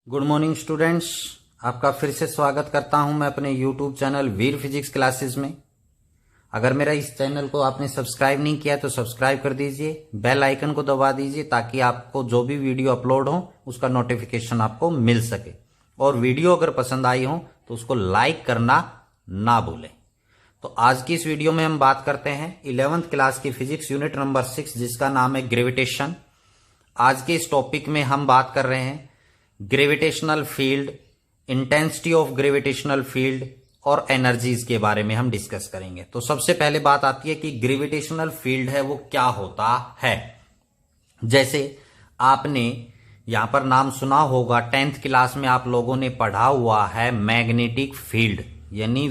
Good morning students, आपका फिर से स्वागत करता हूं मैं अपने यूट्यूब चैनल वीर फिजिक्स क्लासेस में। अगर मेरा इस चैनल को आपने सब्सक्राइब नहीं किया तो सब्सक्राइब कर दीजिए, बेल आइकन को दबा दीजिए ताकि आपको जो भी वीडियो अपलोड हो उसका नोटिफिकेशन आपको मिल सके। और वीडियो अगर पसंद आई हो तो उसको लाइक करना ना भूलें। तो आज की इस वीडियो में हम बात करते हैं 11th क्लास की फिजिक्स यूनिट नंबर 6 जिसका नाम है ग्रेविटेशन। आज के इस टॉपिक में हम बात कर रहे हैं gravitational field, intensity of gravitational field और एनर्जीज के बारे में हम डिस्कस करेंगे। तो सबसे पहले बात आती है कि ग्रेविटेशनल फील्ड है वो क्या होता है। जैसे आपने यहां पर नाम सुना होगा, 10th क्लास में आप लोगों ने पढ़ा हुआ है मैग्नेटिक फील्ड, यानी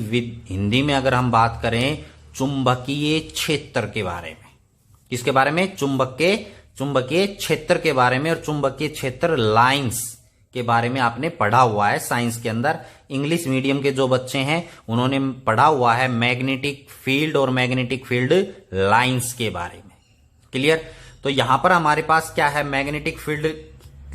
हिंदी में अगर हम बात करें चुंबकीय क्षेत्र के बारे में। किसके बारे में? चुंबकीय क्षेत्र के बारे में। और चुंबकीय क्षेत्र लाइंस के बारे में आपने पढ़ा हुआ है साइंस के अंदर। इंग्लिश मीडियम के जो बच्चे हैं उन्होंने पढ़ा हुआ है मैग्नेटिक फील्ड और मैग्नेटिक फील्ड लाइंस के बारे में। क्लियर? तो यहां पर हमारे पास क्या है, मैग्नेटिक फील्ड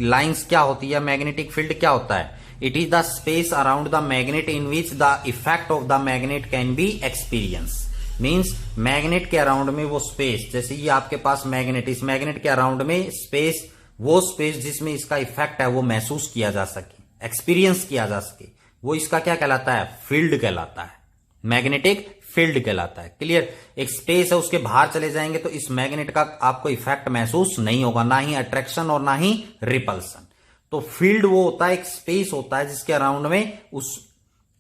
लाइंस क्या होती है, मैग्नेटिक फील्ड क्या होता है? It is the space around the magnet in which the effect of the magnet can be experience. Means magnet के अराउंड में वो स्पेस, जैसे ये आपके पास मैग्नेट, इस मैग्नेट के अराउंड में स्पेस, वो स्पेस जिसमें इसका इफेक्ट है वो महसूस किया जा सके, एक्सपीरियंस किया जा सके, वो इसका क्या कहलाता है? फील्ड कहलाता है, मैग्नेटिक फील्ड कहलाता है। क्लियर? एक स्पेस है, उसके बाहर चले जाएंगे तो इस मैग्नेट का आपको इफेक्ट महसूस नहीं होगा, ना ही अट्रैक्शन और ना ही रिपल्सन। तो फील्ड वो होता है, एक स्पेस होता है जिसके अराउंड में उस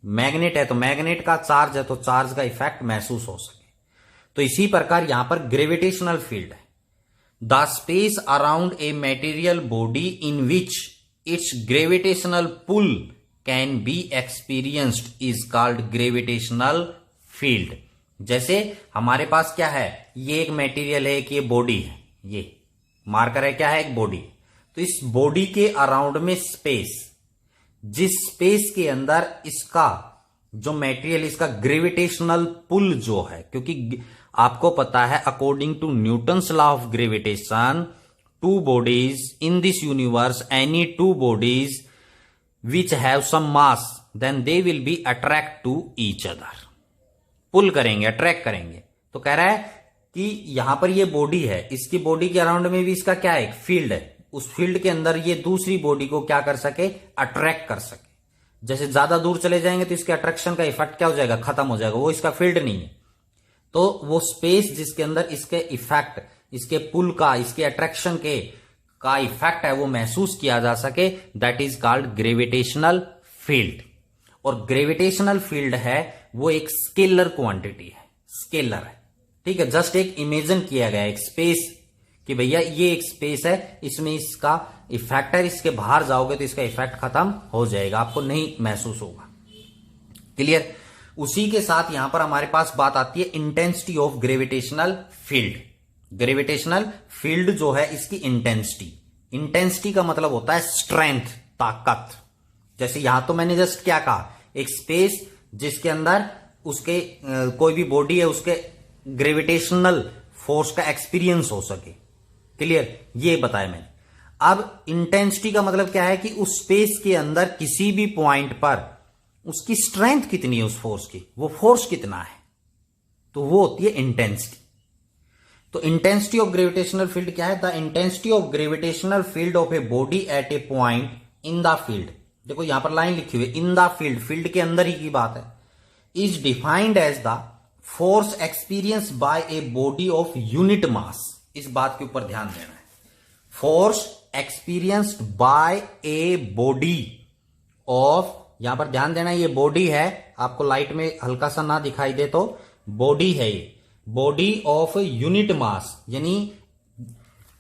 मैग्नेट है तो मैग्नेट का चार्ज है तो चार्ज का इफेक्ट महसूस हो सके। तो इसी प्रकार यहां पर ग्रेविटेशनल फील्ड है, the space around a material body in which its gravitational pull can be experienced is called gravitational field. जैसे हमारे पास क्या है, ये एक मेटेरियल है, कि ये बॉडी है, ये मार्कर है, क्या है? एक बॉडी। तो इस बॉडी के अराउंड में स्पेस, जिस स्पेस के अंदर इसका जो मेटेरियल, इसका ग्रेविटेशनल पुल जो है, क्योंकि आपको पता है according to Newton's law of gravitation, two bodies in this universe, any two bodies which have some mass, then they will be attract to each other. Pull करेंगे, अट्रैक्ट करेंगे। तो कह रहा है कि यहां पर ये बॉडी है, इसकी बॉडी के अराउंड में भी इसका क्या है? एक फील्ड है। उस फील्ड के अंदर ये दूसरी बॉडी को क्या कर सके? अट्रैक्ट कर सके। जैसे ज्यादा दूर चले जाएंगे तो इसके अट्रैक्शन का इफेक्ट क्या हो जाएगा? खत्म हो जाएगा, वो इसका फील्ड नहीं है। तो वो स्पेस जिसके अंदर इसके इफेक्ट, इसके पुल का, इसके अट्रैक्शन के का इफेक्ट है वो महसूस किया जा सके, that is called gravitational field. और ग्रेविटेशनल फील्ड है वो एक स्केलर क्वांटिटी है, स्केलर है। ठीक है, जस्ट एक इमेजिन किया गया एक स्पेस कि भैया ये एक स्पेस है, इसमें इसका इफेक्ट है, इसके बाहर जाओगे तो इसका इफेक्ट खत्म हो जाएगा, आपको नहीं महसूस होगा। क्लियर? उसी के साथ यहां पर हमारे पास बात आती है intensity of gravitational field. Gravitational field जो है इसकी इंटेंसिटी, इंटेंसिटी का मतलब होता है स्ट्रेंथ, ताकत। जैसे यहां तो मैंने जस्ट क्या कहा, एक स्पेस जिसके अंदर उसके कोई भी बॉडी है, उसके ग्रेविटेशनल फोर्स का एक्सपीरियंस हो सके। क्लियर? ये बताया मैंने। अब इंटेंसिटी का मतलब क्या है कि उस स्पेस के अंदर किसी भी पॉइंट पर उसकी स्ट्रेंथ कितनी है, उस फोर्स की, वो फोर्स कितना है, तो वो होती है इंटेंसिटी। तो इंटेंसिटी ऑफ ग्रेविटेशनल फील्ड क्या है? The intensity of gravitational field of a body at A point in the field. देखो यहां पर लाइन लिखी हुई है, इन द फील्ड, फील्ड के अंदर ही की बात है। Is defined as the force experience by a body of unit mass. इस बात के ऊपर ध्यान देना है, force experienced by a body of, यहां पर ध्यान देना, ये बॉडी है, आपको लाइट में हल्का सा ना दिखाई दे तो बॉडी है ये, बॉडी ऑफ यूनिट मास। यानी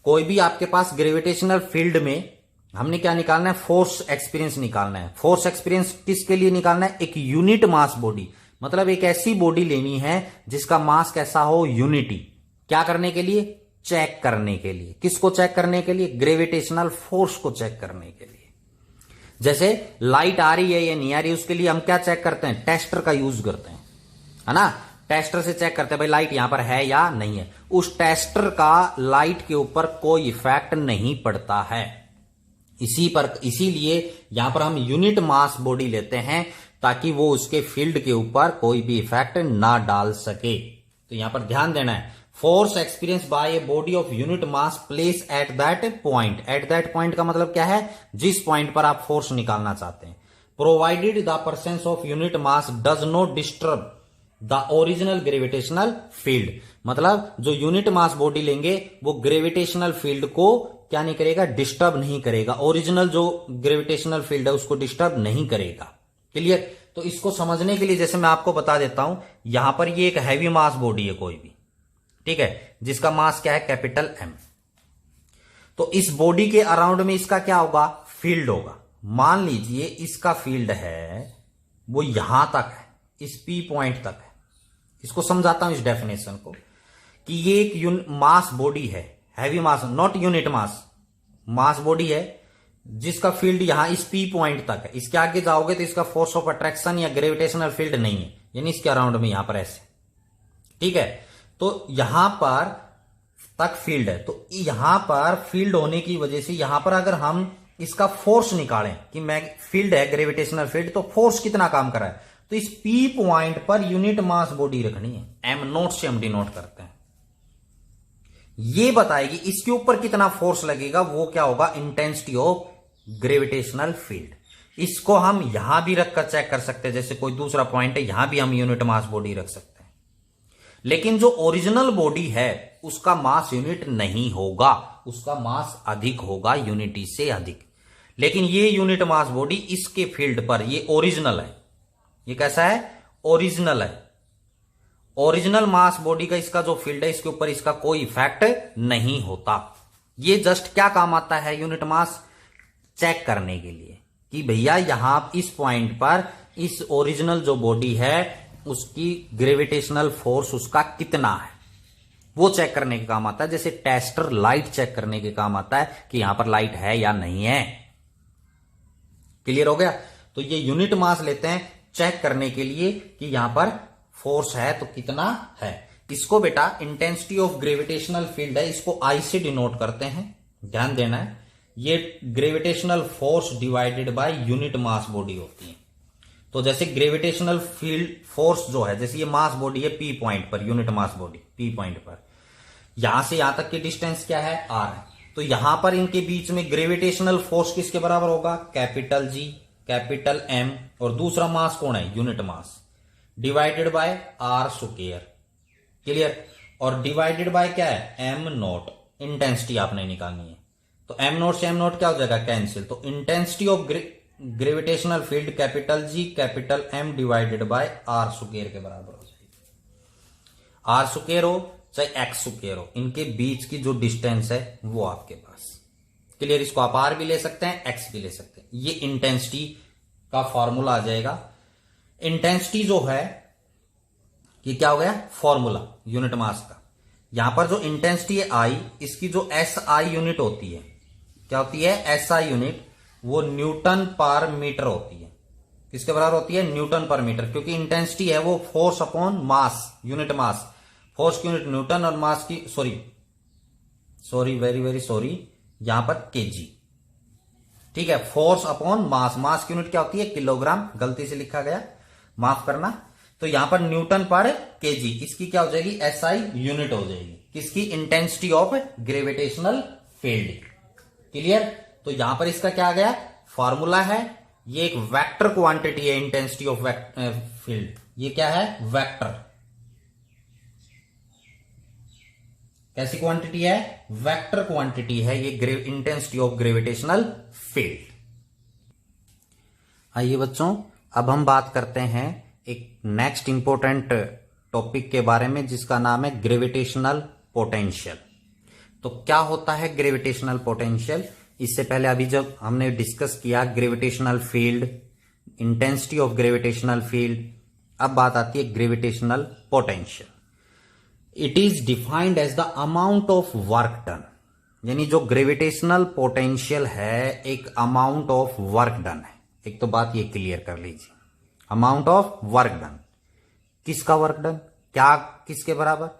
कोई भी आपके पास ग्रेविटेशनल फील्ड में हमने क्या निकालना है? फोर्स एक्सपीरियंस निकालना है। फोर्स एक्सपीरियंस किसके लिए निकालना है? एक यूनिट मास बॉडी, मतलब एक ऐसी बॉडी लेनी है जिसका मास कैसा हो? यूनिटी। क्या करने के लिए? चेक करने के लिए। किसको चेक करने के लिए? ग्रेविटेशनल फोर्स को चेक करने के लिए। जैसे लाइट आ रही है या नहीं आ रही, उसके लिए हम क्या चेक करते हैं? टेस्टर का यूज करते हैं, है ना। टेस्टर से चेक करते हैं भाई लाइट यहां पर है या नहीं है। उस टेस्टर का लाइट के ऊपर कोई इफेक्ट नहीं पड़ता है। इसीलिए यहां पर हम यूनिट मास बॉडी लेते हैं ताकि वो उसके फील्ड के ऊपर कोई भी इफेक्ट ना डाल सके। तो यहां पर ध्यान देना है, force experience by a body of unit mass place at that point. Eight that point का मतलब क्या है, जिस पॉइंट पर आप फोर्स निकालना चाहते हैं। Provided the presence of unit mass does not disturb the original gravitational field. मतलब जो यूनिट मास बॉडी लेंगे वो ग्रेविटेशनल फील्ड को क्या नहीं करेगा, डिस्टर्ब नहीं करेगा। ओरिजिनल जो ग्रेविटेशनल फील्ड है उसको डिस्टर्ब नहीं करेगा। क्लियर। तो इसको समझने के लिए जैसे मैं आपको बता देता हूं, यहां पर ये एक हैवी मास बॉडी है कोई भी, ठीक है, जिसका मास क्या है, कैपिटल एम। तो इस बॉडी के अराउंड में इसका क्या होगा, फील्ड होगा। मान लीजिए इसका फील्ड है वो यहां तक है, इस पी पॉइंट तक है। इसको समझाता हूं इस डेफिनेशन को, कि ये एक मास बॉडी है, heavy mass, not unit mass, mass body है जिसका फील्ड यहां इस पी पॉइंट तक है। इसके आगे जाओगे तो इसका फोर्स ऑफ अट्रैक्शन या ग्रेविटेशनल फील्ड नहीं है, यानी इसके अराउंड में यहां पर ऐसे, ठीक है। तो यहां पर तक फील्ड है, तो यहां पर फील्ड होने की वजह से यहां पर अगर हम इसका फोर्स निकालें कि फील्ड है ग्रेविटेशनल फील्ड, तो फोर्स कितना काम कर रहा है, तो इस P point per unit mass body रखनी है, एम नोट से हम डिनोट करते हैं। ये बताएगी इसके ऊपर कितना फोर्स लगेगा, वो क्या होगा, इंटेंसिटी ऑफ ग्रेविटेशनल फील्ड। इसको हम यहां भी रखकर चेक कर सकते हैं, जैसे कोई दूसरा पॉइंट है यहां भी हम यूनिट मास बॉडी रख सकते हैं। लेकिन जो ओरिजिनल बॉडी है उसका मास यूनिट नहीं होगा, उसका मास अधिक होगा, यूनिटी से अधिक। लेकिन ये यूनिट मास बॉडी इसके फील्ड पर, ये ओरिजिनल है। ये कैसा है, ओरिजिनल है। ओरिजिनल मास बॉडी का इसका जो फील्ड है इसके ऊपर इसका कोई इफेक्ट नहीं होता। ये जस्ट क्या काम आता है, यूनिट मास चेक करने के लिए कि भैया यहां इस पॉइंट पर इस ओरिजिनल जो बॉडी है उसकी ग्रेविटेशनल फोर्स उसका कितना है, वो चेक करने के काम आता है। जैसे टेस्टर लाइट चेक करने के काम आता है कि यहां पर लाइट है या नहीं है। क्लियर हो गया। तो ये यूनिट मास लेते हैं चेक करने के लिए कि यहां पर फोर्स है तो कितना है। इसको बेटा इंटेंसिटी ऑफ ग्रेविटेशनल फील्ड है, इसको आई से डिनोट करते हैं, ध्यान देना है। ये gravitational force divided by unit mass body होती है। तो जैसे ग्रेविटेशनल फील्ड फोर्स जो है, जैसे ये मास बॉडी है पी पॉइंट पर, unit mass body P point पर, यहां से यहां तक की डिस्टेंस क्या है, आर है। तो यहां पर इनके बीच में ग्रेविटेशनल फोर्स किसके बराबर होगा, कैपिटल जी, कैपिटल एम, और दूसरा मास कौन है, unit mass, divided by are square. Clear. और डिवाइडेड बाय क्या है, एम नोट, इंटेंसिटी आपने निकालनी है। तो एम नोट से एम नोट क्या हो जाएगा, कैंसिल। तो intensity of gravitational field capital G capital M divided by are square के बराबर हो जाएगी। आर स्क्वायर हो चाहे एक्स स्क्वायर हो, इनके बीच की जो डिस्टेंस है वो आपके पास। क्लियर। इसको आप आर भी ले सकते हैं, एक्स भी ले सकते हैं। ये इंटेंसिटी का फॉर्मूला आ जाएगा। इंटेंसिटी जो है ये क्या हो गया, फॉर्मूला यूनिट मास का। यहां पर जो इंटेंसिटी है आई, इसकी जो एस आई यूनिट होती है, क्या होती है, एस आई यूनिट, वो न्यूटन पर मीटर होती है। किसके बराबर होती है, न्यूटन पर मीटर, क्योंकि इंटेंसिटी है वो force upon mass, unit mass, force की यूनिट न्यूटन और मास की वेरी सॉरी यहां पर केजी। ठीक है, फोर्स अपॉन मास, मास की यूनिट क्या होती है, किलोग्राम, गलती से लिखा गया, माफ करना। तो यहां पर न्यूटन पर केजी, इसकी क्या हो जाएगी, एसआई यूनिट हो जाएगी, किसकी, intensity of gravitational field. Clear. तो यहां पर इसका क्या आ गया, फॉर्मूला है। ये एक वेक्टर क्वांटिटी है, इंटेंसिटी ऑफ फील्ड, ये क्या है, वेक्टर। कैसी क्वांटिटी है, वेक्टर क्वांटिटी है ये इंटेंसिटी ऑफ ग्रेविटेशनल फील्ड। आइए बच्चों, अब हम बात करते हैं एक नेक्स्ट इंपॉर्टेंट टॉपिक के बारे में, जिसका नाम है ग्रेविटेशनल पोटेंशियल। तो क्या होता है ग्रेविटेशनल पोटेंशियल, इससे पहले अभी जब हमने डिस्कस किया gravitational field, intensity of gravitational field, अब बात आती है gravitational potential. It is defined as the amount of work done, यानी जो ग्रेविटेशनल पोटेंशियल है एक अमाउंट ऑफ वर्क डन है। एक तो बात ये क्लियर कर लीजिए, अमाउंट ऑफ वर्क डन, किसका वर्क डन, क्या किसके बराबर,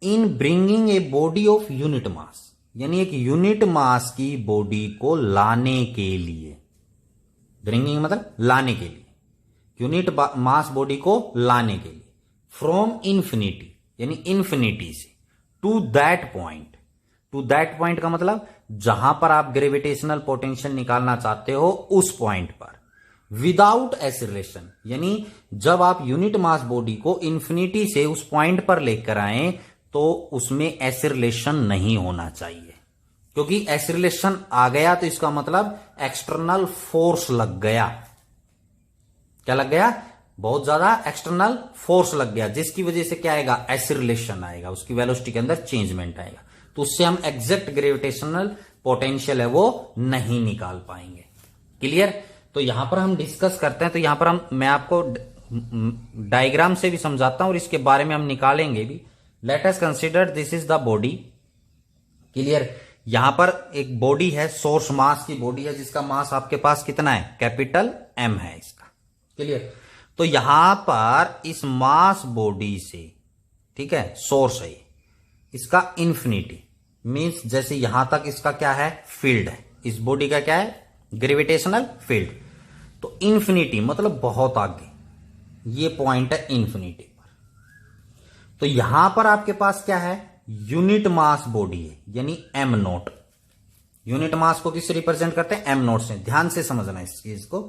in bringing a body of unit मास, यानी एक यूनिट मास की बॉडी को लाने के लिए, ब्रिंगिंग मतलब लाने के लिए, यूनिट मास बॉडी को लाने के लिए, फ्रॉम इंफिनिटी यानी इंफिनिटी से, to that point. To that point का मतलब जहां पर आप ग्रेविटेशनल पोटेंशियल निकालना चाहते हो उस पॉइंट पर, विदाउट एक्सीलरेशन। यानी जब आप यूनिट मास बॉडी को इंफिनिटी से उस पॉइंट पर लेकर आए तो उसमें एक्सीलरेशन नहीं होना चाहिए, क्योंकि एक्सीलरेशन आ गया तो इसका मतलब एक्सटर्नल फोर्स लग गया। क्या लग गया? बहुत ज्यादा एक्सटर्नल फोर्स लग गया, जिसकी वजह से क्या आएगा? एक्सीलरेशन आएगा, उसकी वेलोसिटी के अंदर चेंजमेंट आएगा। तो उससे हम एग्जैक्ट ग्रेविटेशनल पोटेंशियल है वो नहीं निकाल पाएंगे। क्लियर? तो यहां पर हम डिस्कस करते हैं, तो यहां पर मैं आपको डायग्राम से भी समझाता हूं और इसके बारे में हम निकालेंगे भी। Let us consider this is the body. Clear? यहां पर एक बॉडी है, सोर्स मास की बॉडी है, जिसका मास आपके पास कितना है? कैपिटल M है इसका। क्लियर? तो यहां पर इस मास बॉडी से, ठीक है, सोर्स है इसका इंफिनिटी, मींस जैसे यहां तक इसका क्या है? फील्ड है। इस बॉडी का क्या है? Gravitational field. तो इंफिनिटी मतलब बहुत आगे, ये पॉइंट है इंफिनिटी पर। तो यहां पर आपके पास क्या है? यूनिट मास बॉडी है, यानी M नोट। यूनिट मास को किससे रिप्रेजेंट करते हैं? M नोट से। ध्यान से समझना इस चीज को।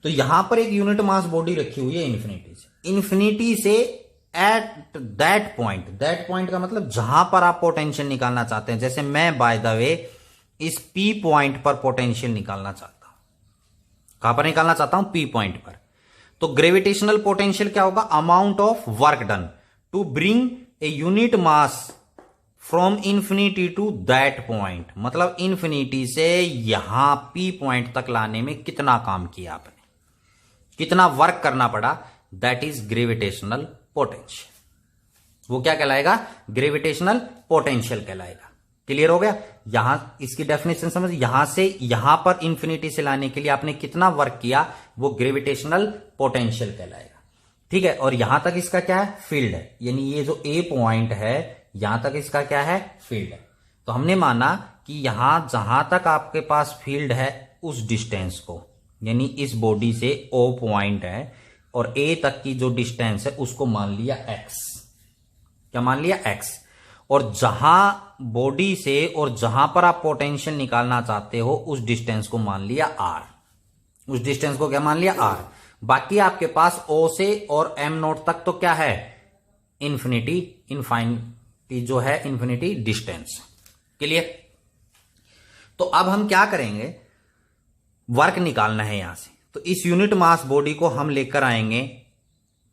तो यहां पर एक यूनिट मास बॉडी रखी हुई है इंफिनिटी से। इंफिनिटी से eight that point, that point का मतलब जहां पर आप पोटेंशियल निकालना चाहते हैं। जैसे मैं बाय द वे इस P पॉइंट पर पोटेंशियल निकालना चाहता हूं। कहां पर निकालना चाहता हूं? P पॉइंट पर। तो ग्रेविटेशनल पोटेंशियल क्या होगा? Amount of work done to bring a unit mass from infinity to that point. मतलब इंफिनिटी से यहां P पॉइंट तक लाने में कितना काम किया आपने, कितना वर्क करना पड़ा, दैट इज ग्रेविटेशनल पोटेंशियल। वो क्या कहलाएगा? ग्रेविटेशनल पोटेंशियल कहलाएगा। क्लियर हो गया? यहां इसकी डेफिनेशन समझ, यहां से यहां पर इंफिनिटी से लाने के लिए आपने कितना वर्क किया, वो ग्रेविटेशनल पोटेंशियल कहलाएगा। ठीक है? और यहां तक इसका क्या है? फील्ड है। यानी ये जो A पॉइंट है, यहां तक इसका क्या है? फील्ड है। तो हमने माना कि यहां जहां तक आपके पास फील्ड है उस डिस्टेंस को, यानी इस बॉडी से O पॉइंट है और A तक की जो डिस्टेंस है उसको मान लिया x। क्या मान लिया? x। और जहां बॉडी से और जहां पर आप पोटेंशियल निकालना चाहते हो उस डिस्टेंस को मान लिया r। उस डिस्टेंस को क्या मान लिया? r। बाकी आपके पास O से और M नोट तक तो क्या है? इंफिनिटी, इनफाइनिटी जो है इंफिनिटी डिस्टेंस। क्लियर? तो अब हम क्या करेंगे? वर्क निकालना है यहां से। तो इस यूनिट मास बॉडी को हम लेकर आएंगे,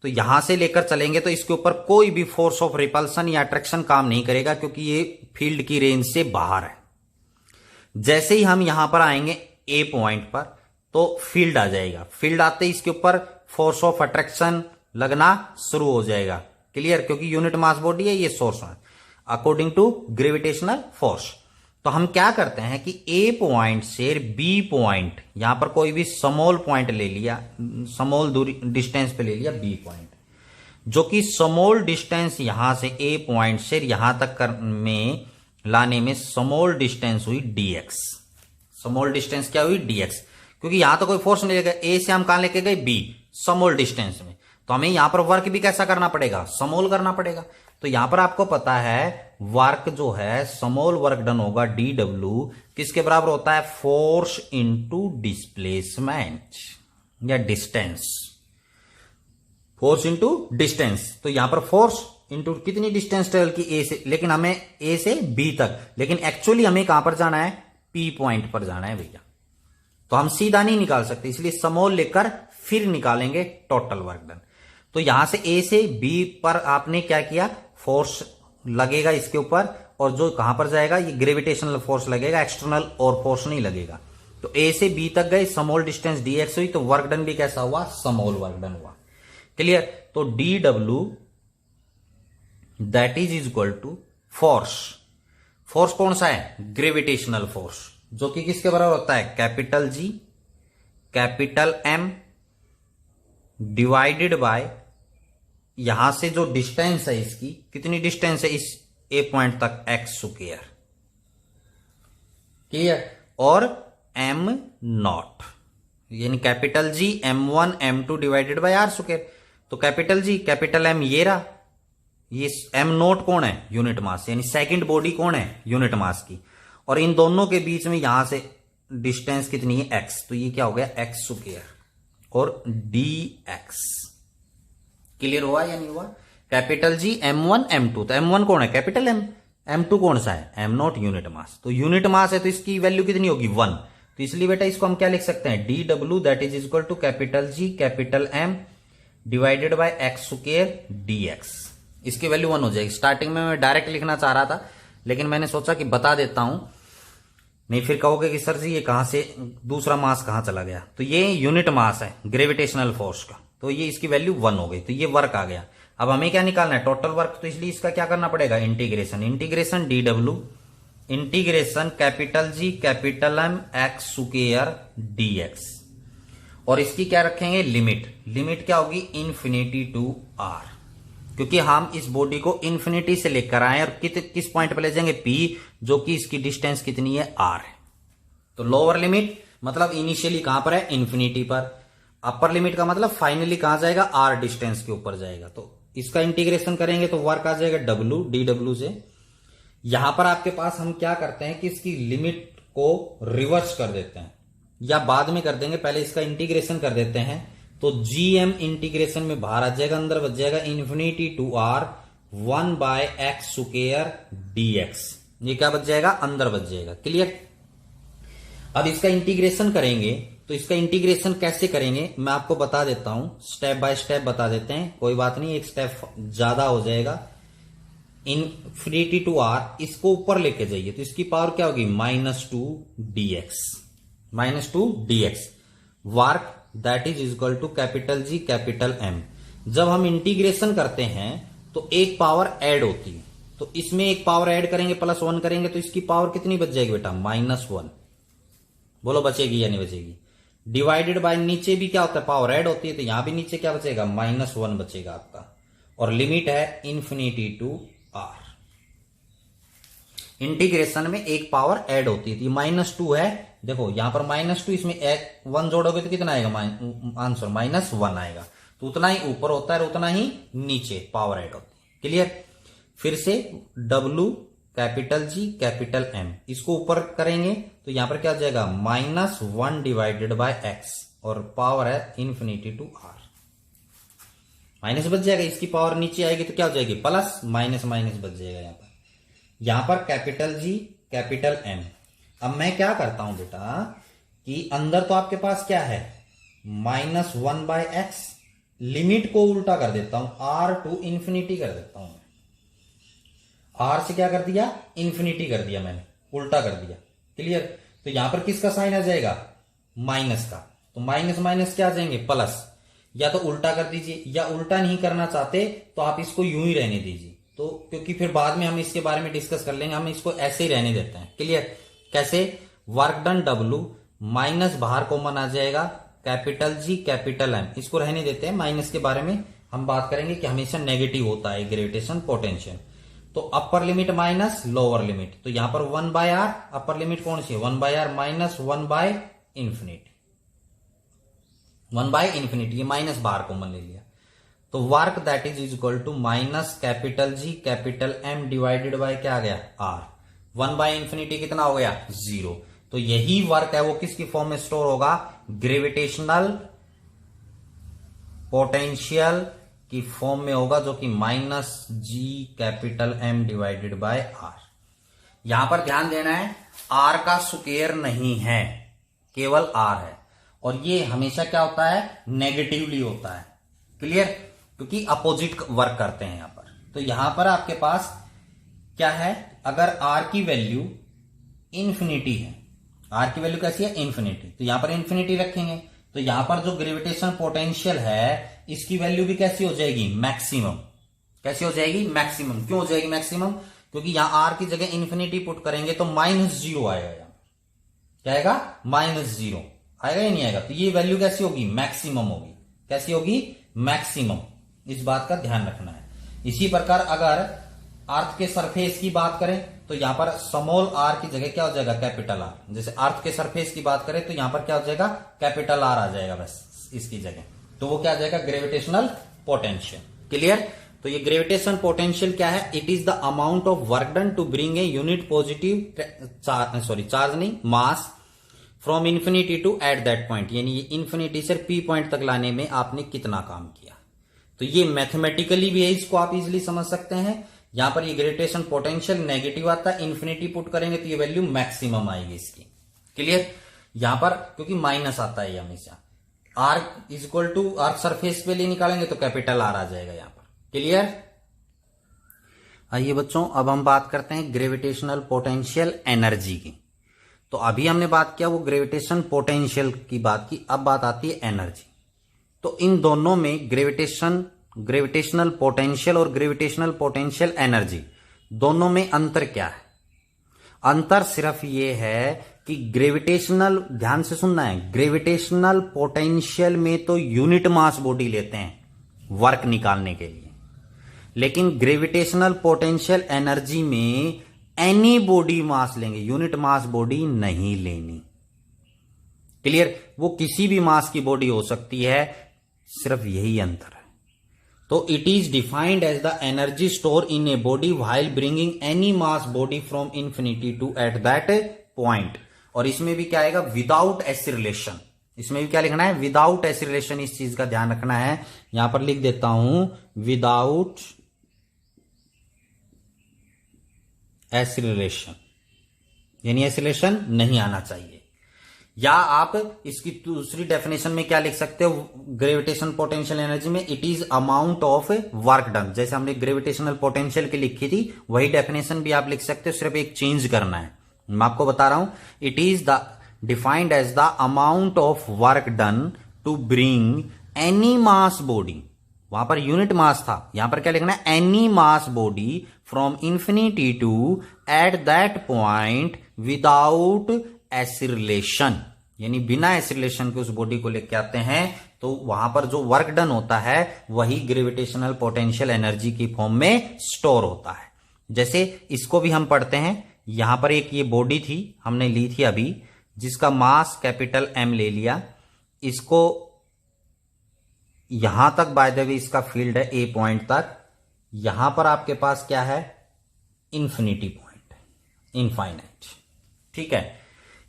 तो यहां से लेकर चलेंगे तो इसके ऊपर कोई भी फोर्स ऑफ रिपल्सन या अट्रैक्शन काम नहीं करेगा, क्योंकि ये फील्ड की रेंज से बाहर है। जैसे ही हम यहां पर आएंगे A पॉइंट पर, तो फील्ड आ जाएगा। फील्ड आते ही इसके ऊपर फोर्स ऑफ अट्रैक्शन लगना शुरू हो जाएगा। क्लियर? क्योंकि यूनिट मास बॉडी है, ये सोर्स है अकॉर्डिंग टू ग्रेविटेशनल फोर्स। तो हम क्या करते हैं कि A पॉइंट से B पॉइंट, यहां पर कोई भी स्मॉल पॉइंट ले लिया, स्मॉल दूरी डिस्टेंस पे ले लिया B पॉइंट, जो कि स्मॉल डिस्टेंस यहां से A पॉइंट से यहां तक में लाने में स्मॉल डिस्टेंस हुई dx। स्मॉल डिस्टेंस क्या हुई? dx। क्योंकि यहां तो कोई फोर्स नहीं लेगा, A से हम कहां लेके गए? B, स्मॉल डिस्टेंस में। तो हमें यहां पर वर्क भी कैसा करना पड़ेगा? स्मॉल करना पड़ेगा। तो यहां पर आपको पता है वर्क जो है, स्मॉल वर्क डन होगा dw, किसके बराबर होता है? फोर्स इंटू डिस्प्लेसमेंट या डिस्टेंस। Force into distance. तो यहां पर फोर्स इंटू कितनी डिस्टेंस ट्रेवल की A से, लेकिन हमें A से B तक, लेकिन एक्चुअली हमें कहां पर जाना है? P पॉइंट पर जाना है भैया। तो हम सीधा नहीं निकाल सकते, इसलिए स्मॉल लेकर फिर निकालेंगे टोटल वर्क डन। तो यहां से A से B पर आपने क्या किया? फोर्स लगेगा इसके ऊपर, और जो कहां पर जाएगा? ये ग्रेविटेशनल फोर्स लगेगा, एक्सटर्नल और फोर्स नहीं लगेगा। तो A से B तक गए, स्मॉल डिस्टेंस dx हुई, तो वर्क डन भी कैसा हुआ? स्मॉल वर्क डन हुआ। क्लियर? तो dw that is equal to force. Force कौन सा है? ग्रेविटेशनल फोर्स, जो कि किसके बराबर होता है? Capital G capital M divided bye, यहां से जो डिस्टेंस है इसकी, कितनी डिस्टेंस है इस A पॉइंट तक? x square. क्लियर। और एम नॉट यानी capital G m1 m2 divided by are square. तो कैपिटल जी कैपिटल एम ये रहा, ये एम नोट कौन है, यूनिट मास, यानी सेकंड बॉडी कौन है, यूनिट मास की। और इन दोनों के बीच में यहां से डिस्टेंस कितनी है, एक्स, तो ये क्या हो गया एक्स स्क्वायर और डी एक्स। क्लियर हुआ या नहीं हुआ। कैपिटल जी m1 m2, तो m1 कौन है कैपिटल एम, m2 कौन सा है एम नोट यूनिट मास। तो यूनिट मास है तो इसकी वैल्यू कितनी होगी 1। तो इसलिए बेटा इसको हम क्या लिख सकते हैं, डी डब्ल्यू that is equal to capital G capital M divided by x square d x. इसकी वैल्यू 1 हो जाएगी। स्टार्टिंग में मैं डायरेक्ट लिखना चाह रहा था लेकिन मैंने सोचा कि बता देता हूं, नहीं फिर कहोगे कि सर जी ये कहां से दूसरा मास कहां चला गया। तो ये यूनिट मास है ग्रेविटेशनल फोर्स का, तो ये इसकी वैल्यू 1 हो गई। तो ये वर्क आ गया। अब हमें क्या निकालना है, टोटल वर्क। तो इसलिए इसका क्या करना पड़ेगा, इंटीग्रेशन डी डब्ल्यू integration capital G capital M x square d x. और इसकी क्या रखेंगे लिमिट, लिमिट क्या होगी इन्फिनिटी टू आर, क्योंकि हम इस बॉडी को इन्फिनिटी से लेकर आए और किस पॉइंट पर ले जाएंगे पी, जो कि इसकी डिस्टेंस कितनी है आर है। तो लोअर लिमिट मतलब इनिशियली कहां पर है इन्फिनिटी पर, अपर लिमिट का मतलब फाइनली कहां जाएगा आर डिस्टेंस के ऊपर जाएगा। तो इसका इंटीग्रेशन करेंगे तो वर्क आ जाएगा डब्ल्यू डी डब्ल्यू से। यहां पर आपके पास हम क्या करते हैं कि इसकी लिमिट को रिवर्स कर देते हैं या बाद में कर देंगे, पहले इसका इंटीग्रेशन कर देते हैं। तो जीएम इंटीग्रेशन में बाहर आ जाएगा, अंदर बच जाएगा infinity to r 1 by x square d x. ये क्या बच जाएगा अंदर बच जाएगा। क्लियर। अब इसका इंटीग्रेशन करेंगे तो इसका इंटीग्रेशन कैसे करेंगे मैं आपको बता देता हूं, स्टेप बाय स्टेप बता देते हैं, कोई बात नहीं एक स्टेप ज्यादा हो जाएगा। इन्फिनिटी टू आर इसको ऊपर लेके जाइए तो इसकी पावर क्या होगी -2 dx, -2 dx। Work that is equal to capital G capital M. जब हम इंटीग्रेशन करते हैं तो एक पावर ऐड होती है, तो इसमें एक पावर ऐड करेंगे +1 करेंगे तो इसकी पावर कितनी बच जाएगी बेटा -1। बोलो बचेगी या नहीं बचेगी। डिवाइडेड बाय नीचे भी क्या होता है पावर ऐड होती है, तो यहां भी नीचे क्या बचेगा -1 बचेगा आपका। और लिमिट है इन्फिनिटी टू आर। इंटीग्रेशन में एक पावर ऐड होती है, -2 है, देखो यहां पर -2, इसमें 1 जोड़ोगे तो कितना आएगा आंसर -1 आएगा। तो उतना ही ऊपर होता है उतना ही नीचे पावर ऐड होती है। क्लियर। फिर से डब्ल्यू कैपिटल जी कैपिटल एम इसको ऊपर करेंगे तो यहां पर क्या हो जाएगा -1 डिवाइडेड बाय एक्स और पावर है इन्फिनिटी टू आर। माइनस बच जाएगा, इसकी पावर नीचे आएगी तो क्या हो जाएगी प्लस, माइनस माइनस बच जाएगा यहां पर कैपिटल जी कैपिटल एम। अब मैं क्या करता हूं बेटा कि अंदर तो आपके पास क्या है -1 बाय एक्स, लिमिट को उल्टा कर देता हूं, आर टू इन्फिनिटी कर देता हूं। आर से क्या कर दिया इन्फिनिटी कर दिया मैंने, उल्टा कर दिया। क्लियर। तो यहां पर किसका साइन आ जाएगा माइनस का, तो माइनस माइनस क्या आ जाएंगे प्लस। या तो उल्टा कर दीजिए या उल्टा नहीं करना चाहते तो आप इसको यूं ही रहने दीजिए, तो क्योंकि फिर बाद में हम इसके बारे में डिस्कस कर लेंगे, हम इसको ऐसे ही रहने देते हैं। क्लियर। कैसे, वर्क डन डब्ल्यू माइनस बाहर कॉमन आ जाएगा कैपिटल जी कैपिटल एम, इसको रहने देते हैं। माइनस के बारे में हम बात करेंगे कि हमेशा नेगेटिव होता है ग्रेविटेशन पोटेंशियल। तो अपर लिमिट माइनस लोअर लिमिट, तो यहां पर 1 बाय आर, अपर लिमिट कौन सी है 1 by r minus 1 by infinity, 1 by infinity, ये माइनस बाहर कॉमन ले लिया। तो work that is equal to minus capital G capital M divided by क्या आ गया आर। 1 बाय इन्फिनिटी कितना हो गया 0। तो यही वर्क है वो किसकी फॉर्म में स्टोर होगा ग्रेविटेशनल पोटेंशियल की फॉर्म में होगा, जो कि -g capital M divided by r. यहां पर ध्यान देना है आर का स्क्वायर नहीं है, केवल आर है, और ये हमेशा क्या होता है नेगेटिवली होता है। क्लियर। क्योंकि अपोजिट वर्क करते हैं यहां पर। तो यहां पर आपके पास क्या है, अगर आर की वैल्यू इन्फिनिटी है, आर की वैल्यू कैसी है इन्फिनिटी, तो यहां पर इन्फिनिटी रखेंगे, तो यहां पर जो ग्रेविटेशन पोटेंशियल है इसकी वैल्यू भी कैसी हो जाएगी मैक्सिमम। कैसी हो जाएगी मैक्सिमम। क्यों हो जाएगी मैक्सिमम, क्योंकि यहां आर की जगह इन्फिनिटी पुट करेंगे तो -0 आएगा, यहां क्या आएगा -0 आएगा या नहीं आएगा। तो ये वैल्यू कैसी होगी मैक्सिमम होगी। कैसी होगी मैक्सिमम। इस बात का ध्यान रखना है। इसी प्रकार अगर अर्थ के सरफेस की बात करें तो यहां पर स्मॉल आर की जगह क्या हो जाएगा, कैपिटल आर। जैसे अर्थ के सरफेस की बात करें तो यहां पर क्या हो जाएगा, कैपिटल आर आ जाएगा बस इसकी जगह। तो वो क्या आ जाएगा, ग्रेविटेशनल पोटेंशियल। क्लियर। तो ये ग्रेविटेशन पोटेंशियल क्या है, it is the amount of work done to bring a unit positive charge नहीं, mass from infinity to at that point, यानी इंफिनिटी से पी पॉइंट तक लाने में आपने कितना काम किया। तो ये मैथमेटिकली भी है, इसको आप इजिली समझ सकते हैं। यहां पर ये ग्रेविटेशन पोटेंशियल नेगेटिव आता है, इंफिनिटी पुट करेंगे तो ये वैल्यू मैक्सिमम आएगी इसकी। क्लियर। यहां पर क्योंकि माइनस आता है हमेशा, r is equal to earth surface पे लिए निकालेंगे तो कैपिटल आर आ जाएगा यहां पर। क्लियर। आइए बच्चों, अब हम बात करते हैं ग्रेविटेशनल पोटेंशियल एनर्जी की। तो अभी हमने बात किया वो ग्रेविटेशन पोटेंशियल की बात की, अब बात आती है एनर्जी। तो इन दोनों में ग्रेविटेशनल पोटेंशियल और ग्रेविटेशनल पोटेंशियल एनर्जी दोनों में अंतर क्या है। अंतर सिर्फ ये है कि ग्रेविटेशनल, ध्यान से सुनना है, ग्रेविटेशनल पोटेंशियल में तो यूनिट मास बॉडी लेते हैं वर्क निकालने के लिए, लेकिन ग्रेविटेशनल पोटेंशियल एनर्जी में एनी बॉडी मास लेंगे, यूनिट मास बॉडी नहीं लेनी। क्लियर। वो किसी भी मास की बॉडी हो सकती है, सिर्फ यही अंतर है। तो it is defined as the energy store in a body while bringing any mass body from infinity to at that point. और इसमें भी क्या आएगा, विदाउट एसिलेशन। इसमें भी क्या लिखना है, विदाउट एसिलेशन। इस चीज का ध्यान रखना है, यहां पर लिख देता हूं विदाउट एसिलेशन, यानी एसिलेशन नहीं आना चाहिए। या आप इसकी दूसरी डेफिनेशन में क्या लिख सकते हो, ग्रेविटेशन पोटेंशियल एनर्जी में it is amount of work done. जैसे हमने ग्रेविटेशनल पोटेंशियल की लिखी थी, वही डेफिनेशन भी आप लिख सकते हो, सिर्फ एक चेंज करना है। मैं आपको बता रहा हूं, it is the defined as the amount of work done to bring any mass body, वहां पर यूनिट मास था, यहां पर क्या लिखना है, any mass body from infinity to at that point without acceleration, यानी बिना एसिलेशन के उस बॉडी को लेके आते हैं। तो वहां पर जो वर्क डन होता है वही ग्रेविटेशनल पोटेंशियल एनर्जी की फॉर्म में स्टोर होता है। जैसे इसको भी हम पढ़ते हैं, यहां पर एक ये बॉडी थी, हमने ली थी अभी, जिसका मास कैपिटल एम ले लिया। इसको यहां तक बाय द वे इसका फील्ड है ए पॉइंट तक, यहां पर आपके पास क्या है, इंफिनिटी पॉइंट, इनफाइनाइट। ठीक है।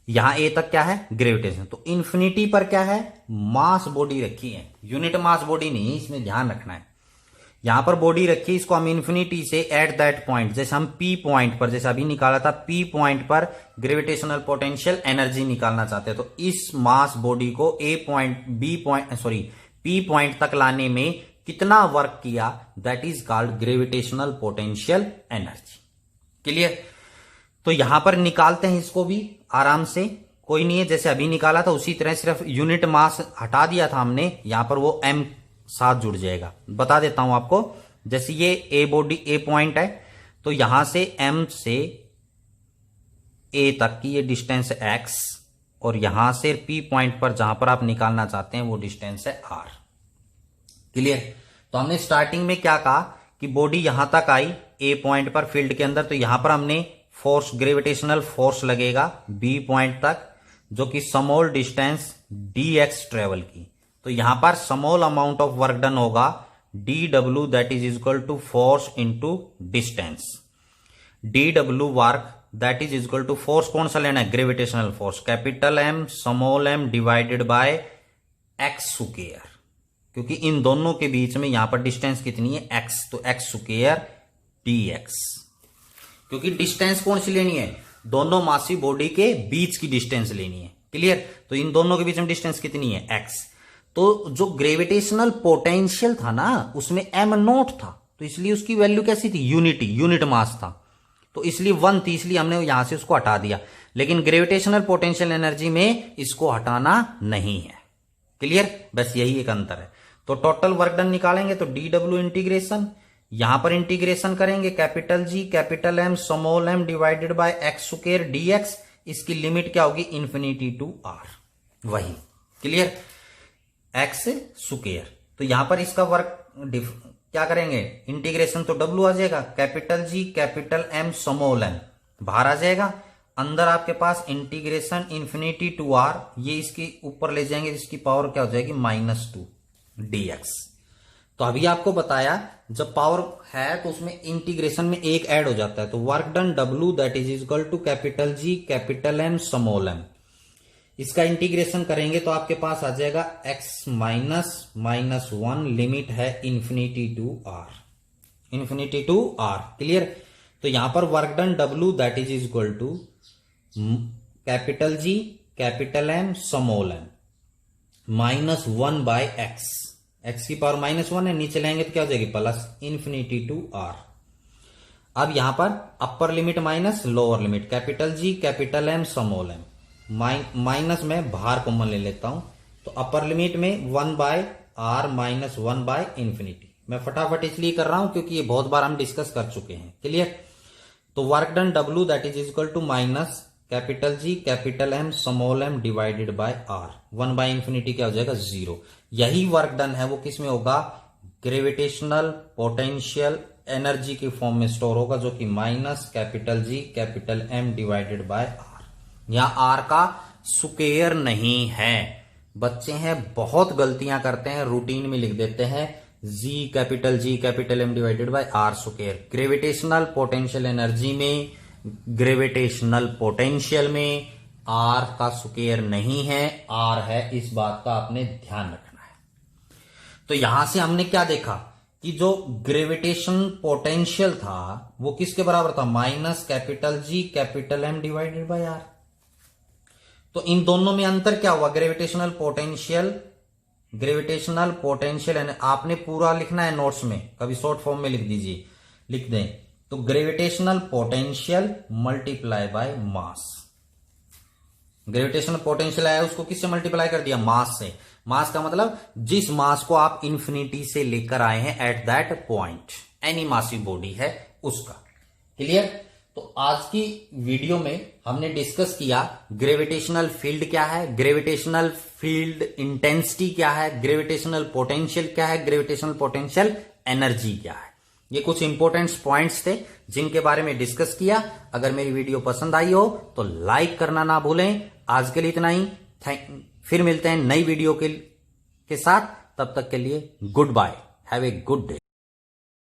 यहां ए तक क्या है, ग्रेविटेशन। तो इंफिनिटी पर क्या है, मास बॉडी रखी है, यूनिट मास बॉडी नहीं, इसमें ध्यान रखना है। यहां पर बॉडी रखी है, इसको हम इंफिनिटी से एट दैट पॉइंट, जैसे हम पी पॉइंट पर, जैसे अभी निकाला था, पी पॉइंट पर ग्रेविटेशनल पोटेंशियल एनर्जी निकालना चाहते हैं। तो इस मास बॉडी को ए पॉइंट, पी पॉइंट तक लाने में कितना वर्क किया, that is called gravitational potential energy. Clear. तो यहां पर निकालते हैं इसको भी आराम से, कोई नहीं है, जैसे अभी निकाला था उसी तरह, सिर्फ यूनिट मास हटा दिया था हमने, यहां पर वो m साथ जुड़ जाएगा। बता देता हूं आपको, जैसे ये ए बॉडी, ए पॉइंट है, तो यहां से m से a तक की ये डिस्टेंस है x, और यहां से p पॉइंट पर जहां पर आप निकालना चाहते हैं वो डिस्टेंस है r। क्लियर। तो हमने स्टार्टिंग में क्या कहा कि बॉडी यहां तक आई ए पॉइंट पर फील्ड के अंदर, तो यहां पर हमने फोर्स, ग्रेविटेशनल फोर्स लगेगा बी पॉइंट तक, जो कि स्मॉल डिस्टेंस dx ट्रेवल की। तो यहां पर small amount of work done होगा dw, that is equal to force into distance. dw work that is equal to force, कौन सा लेना है, gravitational force, capital M small m divided by x square, क्योंकि इन दोनों के बीच में यहां पर डिस्टेंस कितनी है, x, तो x स्क्वायर dx। क्योंकि डिस्टेंस कौन सी लेनी है, दोनों मासी बॉडी के बीच की डिस्टेंस लेनी है। क्लियर। तो इन दोनों के बीच में डिस्टेंस कितनी है, x। तो जो ग्रेविटेशनल पोटेंशियल था ना, उसमें m नॉट था, तो इसलिए उसकी वैल्यू कैसी थी, यूनिट मास था, तो इसलिए 1 थी, इसलिए हमने यहां से उसको हटा दिया। लेकिन ग्रेविटेशनल पोटेंशियल एनर्जी में इसको हटाना नहीं है। क्लियर। बस यही एक अंतर है। तो टोटल वर्क डन निकालेंगे तो dw इंटीग्रेशन, यहां पर इंटीग्रेशन करेंगे capital G capital M small m divided by x square dx, इसकी लिमिट क्या होगी, इंफिनिटी टू r, वही। क्लियर। x square. तो यहां पर इसका वर्क क्या करेंगे, इंटीग्रेशन तो डब्लू आ जाएगा, capital G capital M small m बाहर आ जाएगा, अंदर आपके पास इंटीग्रेशन इन्फिनिटी टू आर, ये इसके ऊपर ले जाएंगे, इसकी पावर क्या हो जाएगी -2 dx। तो अभी आपको बताया जब पावर है तो उसमें इंटीग्रेशन में एक ऐड हो जाता है, तो वर्क डन डब्लू that is equal to capital G capital M small m, इसका इंटीग्रेशन करेंगे तो आपके पास आ जाएगा x -1 लिमिट है इन्फिनिटी टू आर, क्लियर। तो यहां पर work done W that is equal to capital G capital M small m -1 by x की पावर -1 है, नीचे लाएंगे तो क्या हो जाएगी प्लस इन्फिनिटी टू आर। अब यहां पर upper limit minus lower limit, capital G capital M small m, minus में बाहर कॉमन ले लेता हूं, तो अपर लिमिट में 1 बाय आर -1 बाय इन्फिनिटी। मैं फटाफट इसलिए कर रहा हूं क्योंकि ये बहुत बार हम डिस्कस कर चुके हैं, क्लियर। तो work done W that is equal to minus capital G capital M small m divided by r, 1 by infinity क्या हो जाएगा 0। यही वर्क डन है वो किस में होगा, ग्रेविटेशनल पोटेंशियल एनर्जी की फॉर्म में स्टोर होगा, जो कि minus capital G capital M divided by r. यहां आर का स्क्वायर नहीं है, बच्चे हैं बहुत गलतियां करते हैं, रूटीन में लिख देते हैं G capital M divided by are square. Gravitational potential energy में, ग्रेविटेशनल पोटेंशियल में आर का स्क्वायर नहीं है, आर है, इस बात का आपने ध्यान रखना है। तो यहां से हमने क्या देखा कि जो ग्रेविटेशन पोटेंशियल था वो किसके बराबर था, minus capital G capital M divided by r. तो इन दोनों में अंतर क्या हुआ, ग्रेविटेशनल पोटेंशियल आपने पूरा लिखना है नोट्स में, कभी शॉर्ट फॉर्म में लिख दीजिए, लिख दें तो gravitational potential multiply by mass. Gravitational potential आया उसको किससे मल्टीप्लाई कर दिया, मास से। मास का मतलब जिस मास को आप इंफिनिटी से लेकर आए हैं eight that point, any massive body है उसका, क्लियर। तो आज की वीडियो में हमने डिस्कस किया ग्रेविटेशनल फील्ड क्या है, ग्रेविटेशनल फील्ड इंटेंसिटी क्या है, ग्रेविटेशनल पोटेंशियल क्या है, ग्रेविटेशनल पोटेंशियल एनर्जी क्या है। ये कुछ इंपॉर्टेंट पॉइंट्स थे जिनके बारे में डिस्कस किया। अगर मेरी वीडियो पसंद आई हो तो लाइक करना ना भूलें। आज के लिए इतना ही, फिर मिलते हैं नई वीडियो के साथ, तब तक के लिए goodbye, have a good day.